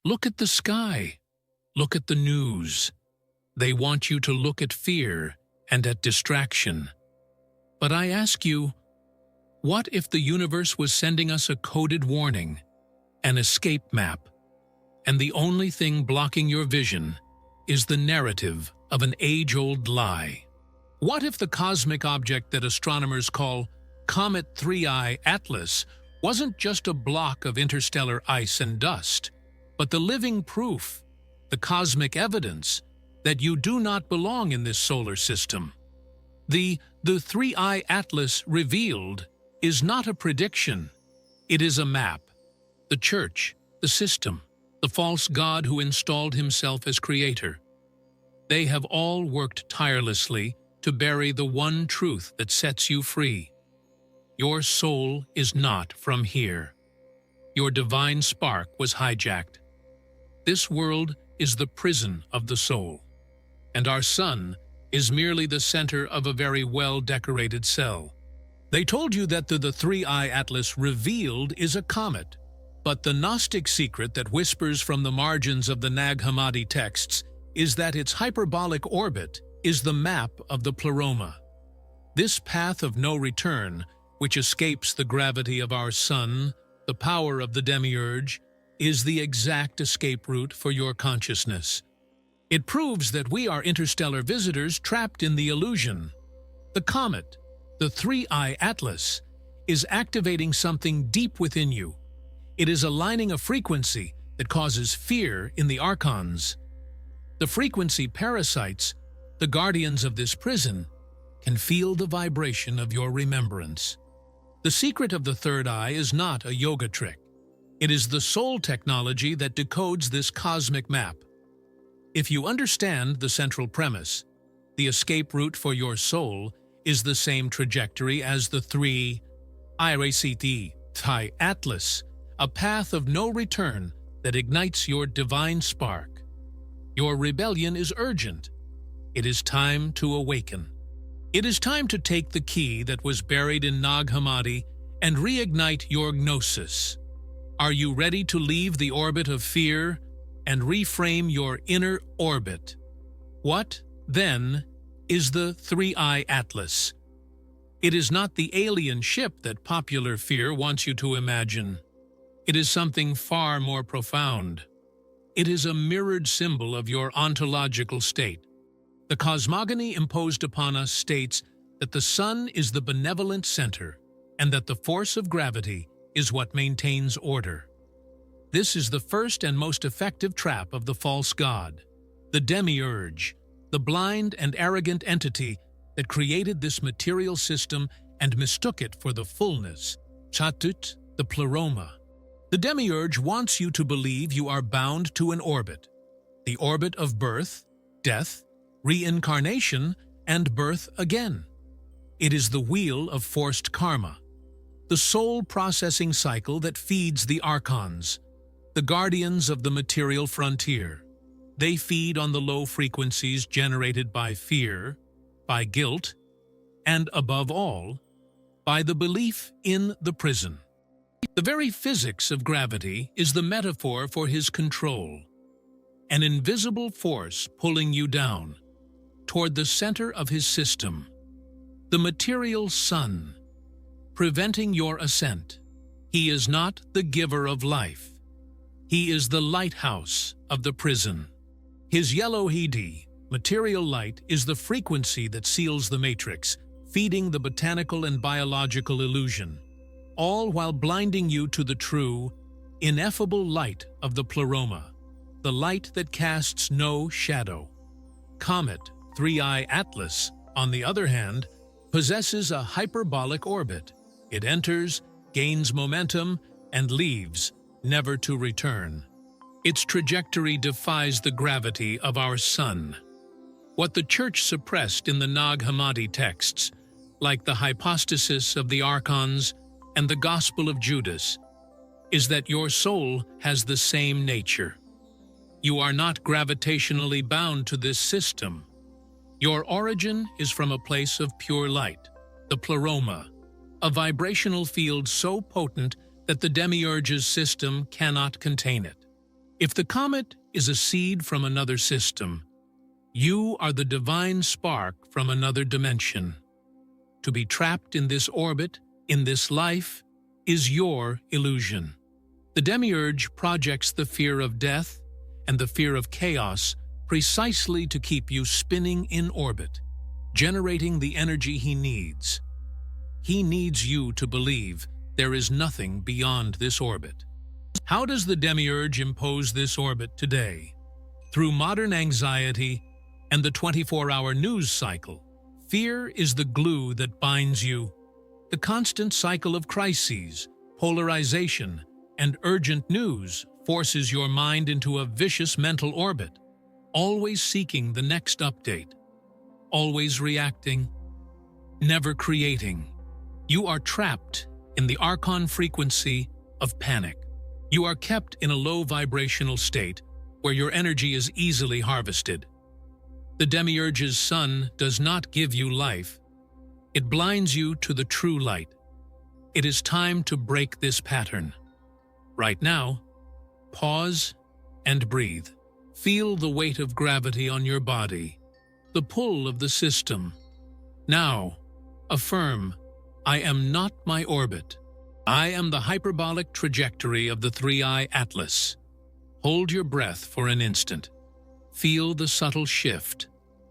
Look at the sky. Look at the news. They want you to look at fear and at distraction. But I ask you, what if the universe was sending us a coded warning, an escape map, and the only thing blocking your vision is the narrative of an age-old lie? What if the cosmic object that astronomers call Comet 3I Atlas wasn't just a block of interstellar ice and dust, but the living proof, the cosmic evidence, that you do not belong in this solar system? The 3I Atlas revealed is not a prediction, it is a map. The church, the system, the false god who installed himself as creator, they have all worked tirelessly to bury the one truth that sets you free. Your soul is not from here. Your divine spark was hijacked. This world is the prison of the soul, and our sun is merely the center of a very well-decorated cell. They told you that the 3I Atlas revealed is a comet, but the Gnostic secret that whispers from the margins of the Nag Hammadi texts is that its hyperbolic orbit is the map of the pleroma. This path of no return, which escapes the gravity of our sun, the power of the Demiurge, is the exact escape route for your consciousness. It proves that we are interstellar visitors trapped in the illusion. The comet, the 3I Atlas, is activating something deep within you. It is aligning a frequency that causes fear in the Archons. The frequency parasites, the guardians of this prison, can feel the vibration of your remembrance. The secret of the third eye is not a yoga trick. It is the soul technology that decodes this cosmic map. If you understand the central premise, the escape route for your soul is the same trajectory as the 3I Atlas, a path of no return that ignites your divine spark. Your rebellion is urgent. It is time to awaken. It is time to take the key that was buried in Nag Hammadi and reignite your Gnosis. Are you ready to leave the orbit of fear and reframe your inner orbit? What, then, is the 3I Atlas? It is not the alien ship that popular fear wants you to imagine. It is something far more profound. It is a mirrored symbol of your ontological state. The cosmogony imposed upon us states that the sun is the benevolent center and that the force of gravity is what maintains order. This is the first and most effective trap of the false god, the Demiurge, the blind and arrogant entity that created this material system and mistook it for the fullness, Chatut, the pleroma. The Demiurge wants you to believe you are bound to an orbit, the orbit of birth, death, reincarnation, and birth again. It is the wheel of forced karma, the soul processing cycle that feeds the Archons, the guardians of the material frontier. They feed on the low frequencies generated by fear, by guilt, and above all, by the belief in the prison. The very physics of gravity is the metaphor for his control, an invisible force pulling you down toward the center of his system, the material sun, preventing your ascent. He is not the giver of life. He is the lighthouse of the prison. His yellow Hedi, material light, is the frequency that seals the matrix, feeding the botanical and biological illusion, all while blinding you to the true, ineffable light of the pleroma, the light that casts no shadow. Comet 3I Atlas, on the other hand, possesses a hyperbolic orbit. It enters, gains momentum, and leaves, never to return. Its trajectory defies the gravity of our sun. What the Church suppressed in the Nag Hammadi texts, like the hypostasis of the Archons and the Gospel of Judas, is that your soul has the same nature. You are not gravitationally bound to this system. Your origin is from a place of pure light, the pleroma, a vibrational field so potent that the Demiurge's system cannot contain it. If the comet is a seed from another system, you are the divine spark from another dimension. To be trapped in this orbit, in this life, is your illusion. The Demiurge projects the fear of death and the fear of chaos precisely to keep you spinning in orbit, generating the energy he needs. He needs you to believe there is nothing beyond this orbit. How does the Demiurge impose this orbit today? Through modern anxiety and the 24-hour news cycle. Fear is the glue that binds you. The constant cycle of crises, polarization, and urgent news forces your mind into a vicious mental orbit, always seeking the next update, always reacting, never creating. You are trapped in the Archon frequency of panic. You are kept in a low vibrational state where your energy is easily harvested. The Demiurge's sun does not give you life. It blinds you to the true light. It is time to break this pattern. Right now, pause and breathe. Feel the weight of gravity on your body, the pull of the system. Now, affirm, I am not my orbit. I am the hyperbolic trajectory of the 3-eye atlas. Hold your breath for an instant. Feel the subtle shift,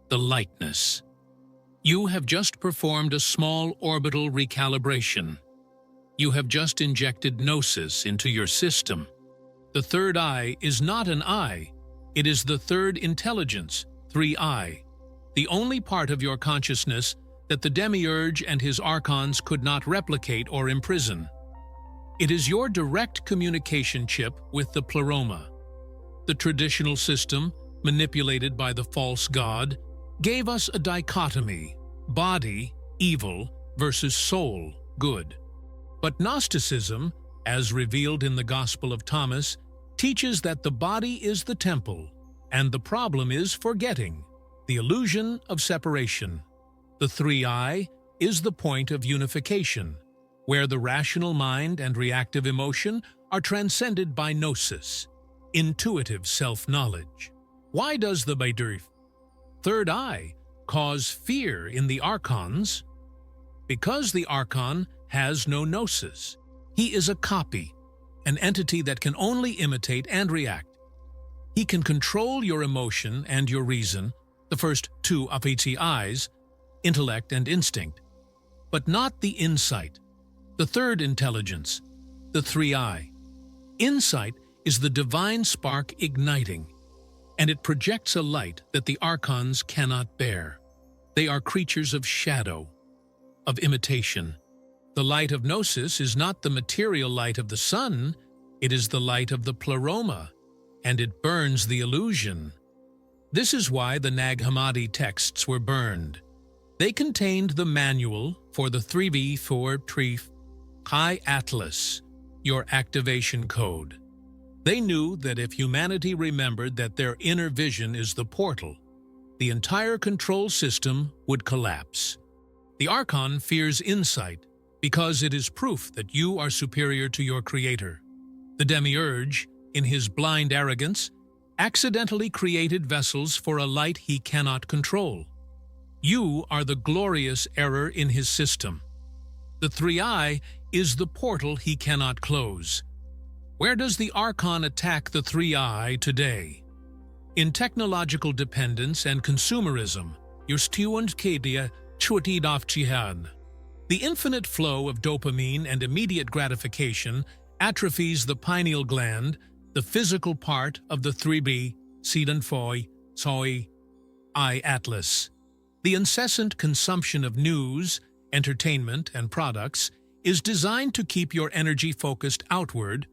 the lightness. You have just performed a small orbital recalibration. You have just injected Gnosis into your system. The third eye is not an eye. It is the third intelligence, 3-eye, the only part of your consciousness that the Demiurge and his Archons could not replicate or imprison. It is your direct communication chip with the pleroma. The traditional system, manipulated by the false god, gave us a dichotomy, body, evil, versus soul, good. But Gnosticism, as revealed in the Gospel of Thomas, teaches that the body is the temple, and the problem is forgetting, the illusion of separation. The 3-eye is the point of unification, where the rational mind and reactive emotion are transcended by Gnosis, intuitive self-knowledge. Why does the third eye cause fear in the Archons? Because the Archon has no Gnosis. He is a copy, an entity that can only imitate and react. He can control your emotion and your reason, the first two of its eyes, intellect and instinct, but not the insight, the third intelligence, the 3-eye. Insight is the divine spark igniting, and it projects a light that the Archons cannot bear. They are creatures of shadow, of imitation. The light of Gnosis is not the material light of the sun, it is the light of the pleroma, and it burns the illusion. This is why the Nag Hammadi texts were burned. They contained the manual for the 3V4 High Atlas, your activation code. They knew that if humanity remembered that their inner vision is the portal, the entire control system would collapse. The Archon fears insight because it is proof that you are superior to your creator. The Demiurge, in his blind arrogance, accidentally created vessels for a light he cannot control. You are the glorious error in his system. The 3-eye is the portal he cannot close. Where does the Archon attack the 3-eye today? In technological dependence and consumerism, the infinite flow of dopamine and immediate gratification atrophies the pineal gland, the physical part of the 3B, eye atlas. The incessant consumption of news, entertainment, and products is designed to keep your energy focused outward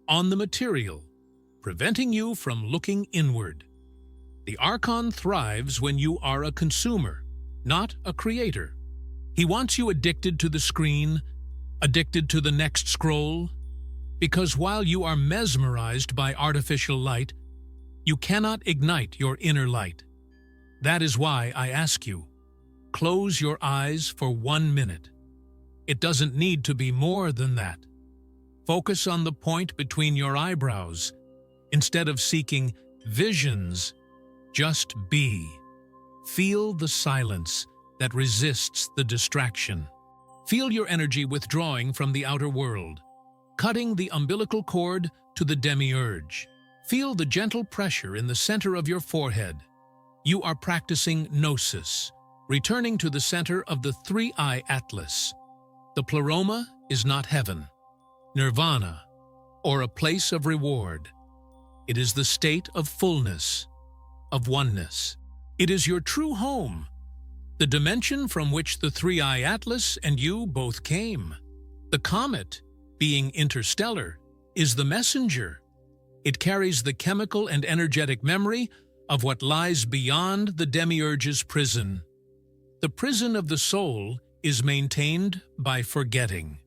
on the material, preventing you from looking inward. The Archon thrives when you are a consumer, not a creator. He wants you addicted to the screen, addicted to the next scroll, because while you are mesmerized by artificial light, you cannot ignite your inner light. That is why I ask you, close your eyes for 1 minute. It doesn't need to be more than that. Focus on the point between your eyebrows. Instead of seeking visions, just be. Feel the silence that resists the distraction. Feel your energy withdrawing from the outer world, cutting the umbilical cord to the Demiurge. Feel the gentle pressure in the center of your forehead. You are practicing Gnosis, returning to the center of the three-eye atlas. The pleroma is not heaven, nirvana, or a place of reward. It is the state of fullness, of oneness. It is your true home, the dimension from which the three-eye atlas and you both came. The comet, being interstellar, is the messenger. It carries the chemical and energetic memory of what lies beyond the Demiurge's prison. The prison of the soul is maintained by forgetting.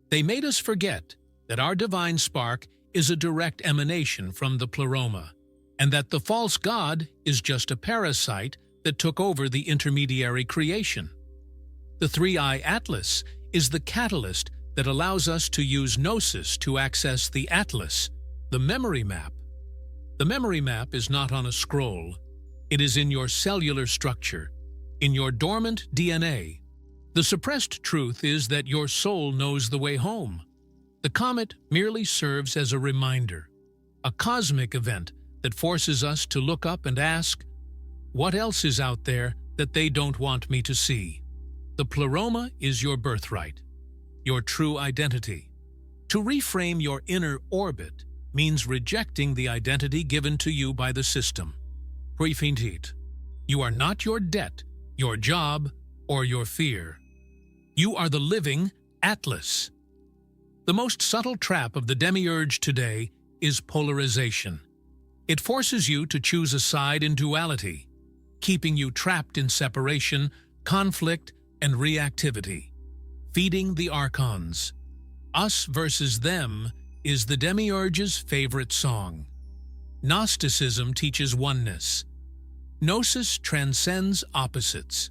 They made us forget that our divine spark is a direct emanation from the pleroma, and that the false god is just a parasite that took over the intermediary creation. The three-eye atlas is the catalyst that allows us to use Gnosis to access the atlas, the memory map. The memory map is not on a scroll. It is in your cellular structure, in your dormant DNA. The suppressed truth is that your soul knows the way home. The comet merely serves as a reminder, a cosmic event that forces us to look up and ask, what else is out there that they don't want me to see? The pleroma is your birthright, your true identity. To reframe your inner orbit means rejecting the identity given to you by the system. Prefintit. You are not your debt, your job, or your fear. You are the living atlas. The most subtle trap of the Demiurge today is polarization. It forces you to choose a side in duality, keeping you trapped in separation, conflict, and reactivity. Feeding the Archons. Us versus them is the Demiurge's favorite song. Gnosticism teaches oneness. Gnosis transcends opposites.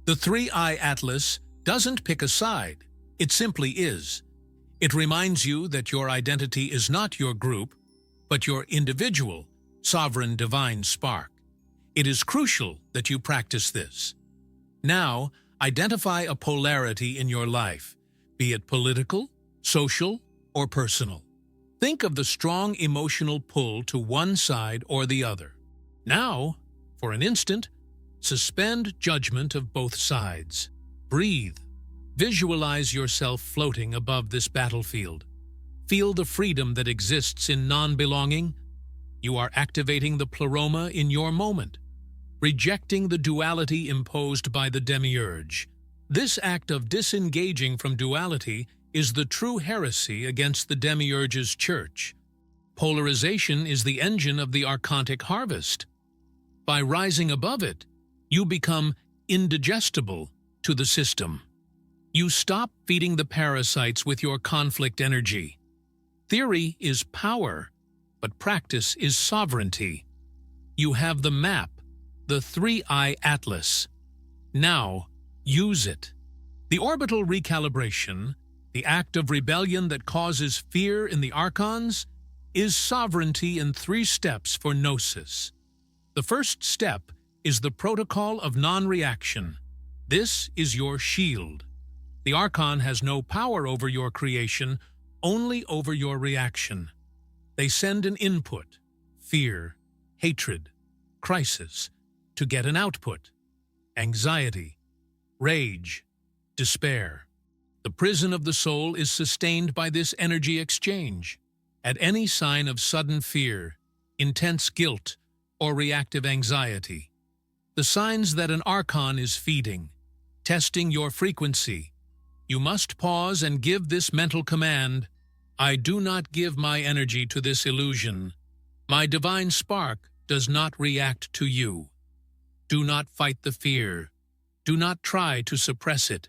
The three-eye atlas doesn't pick a side. It simply is. It reminds you that your identity is not your group, but your individual, sovereign divine spark. It is crucial that you practice this. Now, identify a polarity in your life, be it political, social, or personal. Think of the strong emotional pull to one side or the other. Now, for an instant, suspend judgment of both sides. Breathe. Visualize yourself floating above this battlefield. Feel the freedom that exists in non-belonging. You are activating the pleroma in your moment, rejecting the duality imposed by the Demiurge. This act of disengaging from duality is the true heresy against the Demiurge's church. Polarization is the engine of the archontic harvest. By rising above it, you become indigestible to the system. You stop feeding the parasites with your conflict energy. Theory is power, but practice is sovereignty. You have the map, the three-eye atlas. Now, use it. The orbital recalibration, the act of rebellion that causes fear in the Archons, is sovereignty in 3 steps for Gnosis. The first step is the protocol of non-reaction. This is your shield. The Archon has no power over your creation, only over your reaction. They send an input, fear, hatred, crisis, to get an output, anxiety, rage, despair. The prison of the soul is sustained by this energy exchange. At any sign of sudden fear, intense guilt, or reactive anxiety, the signs that an Archon is feeding, testing your frequency, you must pause and give this mental command: I do not give my energy to this illusion. My divine spark does not react to you. Do not fight the fear. Do not try to suppress it.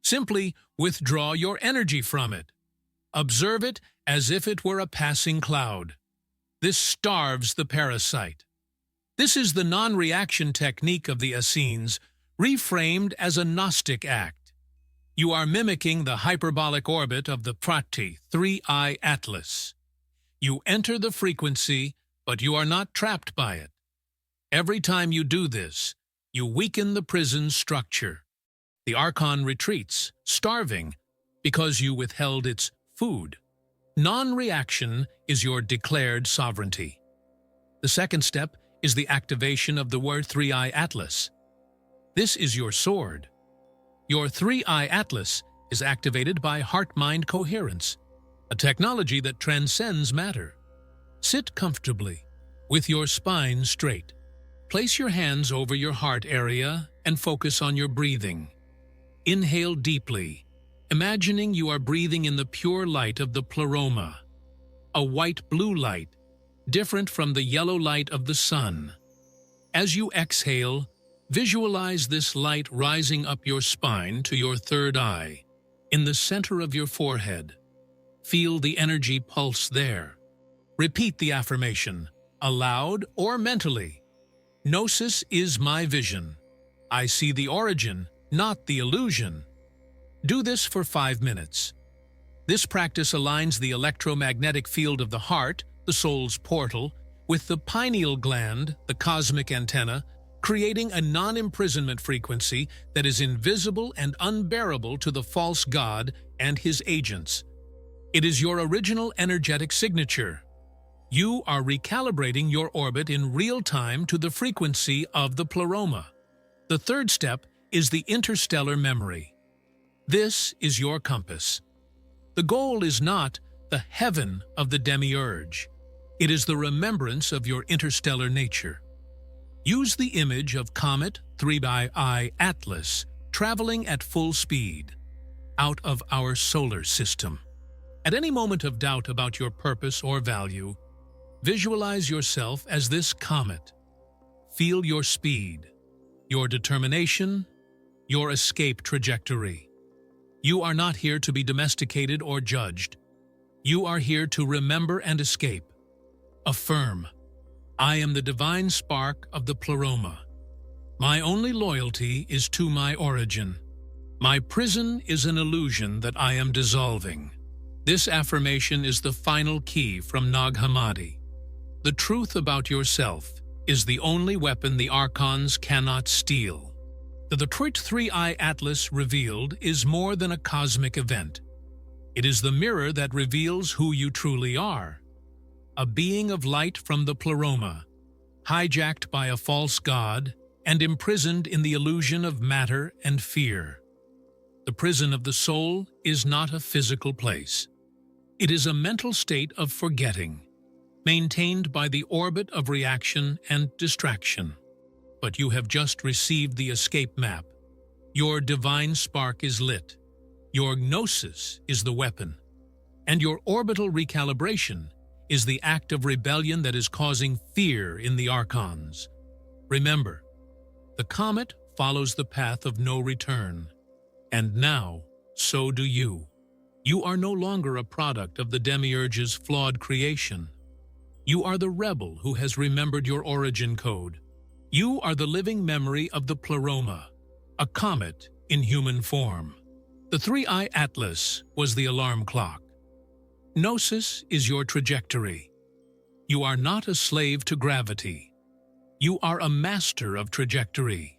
Simply withdraw your energy from it. Observe it as if it were a passing cloud. This starves the parasite. This is the non-reaction technique of the Essenes, reframed as a Gnostic act. You are mimicking the hyperbolic orbit of the Prati, three-eye atlas. You enter the frequency, But you are not trapped by it. Every time you do this, you weaken the prison's structure. The Archon retreats, starving, because you withheld its food. Non-reaction is your declared sovereignty. The second step is the activation of the word 3-eye atlas. This is your sword. Your 3-eye atlas is activated by heart-mind coherence, a technology that transcends matter. Sit comfortably, with your spine straight. Place your hands over your heart area and focus on your breathing. Inhale deeply, imagining you are breathing in the pure light of the pleroma, a white-blue light, different from the yellow light of the sun. As you exhale, visualize this light rising up your spine to your third eye, in the center of your forehead. Feel the energy pulse there. Repeat the affirmation, aloud or mentally. Gnosis is my vision. I see the origin, not the illusion. Do this for 5 minutes. This practice aligns the electromagnetic field of the heart, the soul's portal, with the pineal gland, the cosmic antenna, creating a non-imprisonment frequency that is invisible and unbearable to the false god and his agents. It is your original energetic signature. You are recalibrating your orbit in real time to the frequency of the pleroma. The third step is the interstellar memory. This is your compass. The goal is not the heaven of the Demiurge. It is the remembrance of your interstellar nature. Use the image of comet 3-eye atlas traveling at full speed out of our solar system. At any moment of doubt about your purpose or value, visualize yourself as this comet. Feel your speed, your determination, your escape trajectory. You are not here to be domesticated or judged. You are here to remember and escape. Affirm, I am the divine spark of the pleroma. My only loyalty is to my origin. My prison is an illusion that I am dissolving. This affirmation is the final key from Nag Hammadi. The truth about yourself is the only weapon the Archons cannot steal. The Detroit 3-eye atlas revealed is more than a cosmic event. It is the mirror that reveals who you truly are. A being of light from the pleroma, hijacked by a false god and imprisoned in the illusion of matter and fear. The prison of the soul is not a physical place. It is a mental state of forgetting, maintained by the orbit of reaction and distraction. But you have just received the escape map. Your divine spark is lit. Your Gnosis is the weapon. And your orbital recalibration is the act of rebellion that is causing fear in the Archons. Remember, the comet follows the path of no return. And now, so do you. You are no longer a product of the Demiurge's flawed creation. You are the rebel who has remembered your origin code. You are the living memory of the pleroma, a comet in human form. The 3-eye atlas was the alarm clock. Gnosis is your trajectory. You are not a slave to gravity. You are a master of trajectory.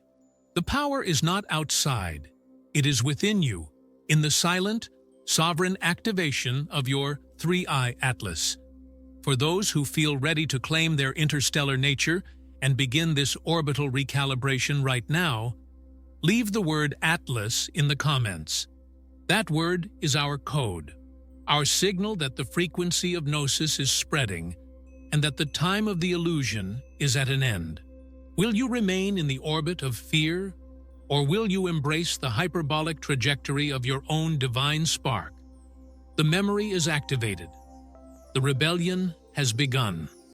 The power is not outside. It is within you, in the silent, sovereign activation of your 3-eye atlas. For those who feel ready to claim their interstellar nature and begin this orbital recalibration right now, leave the word atlas in the comments. That word is our code, our signal that the frequency of Gnosis is spreading and that the time of the illusion is at an end. Will you remain in the orbit of fear, or will you embrace the hyperbolic trajectory of your own divine spark? The memory is activated. The rebellion has begun.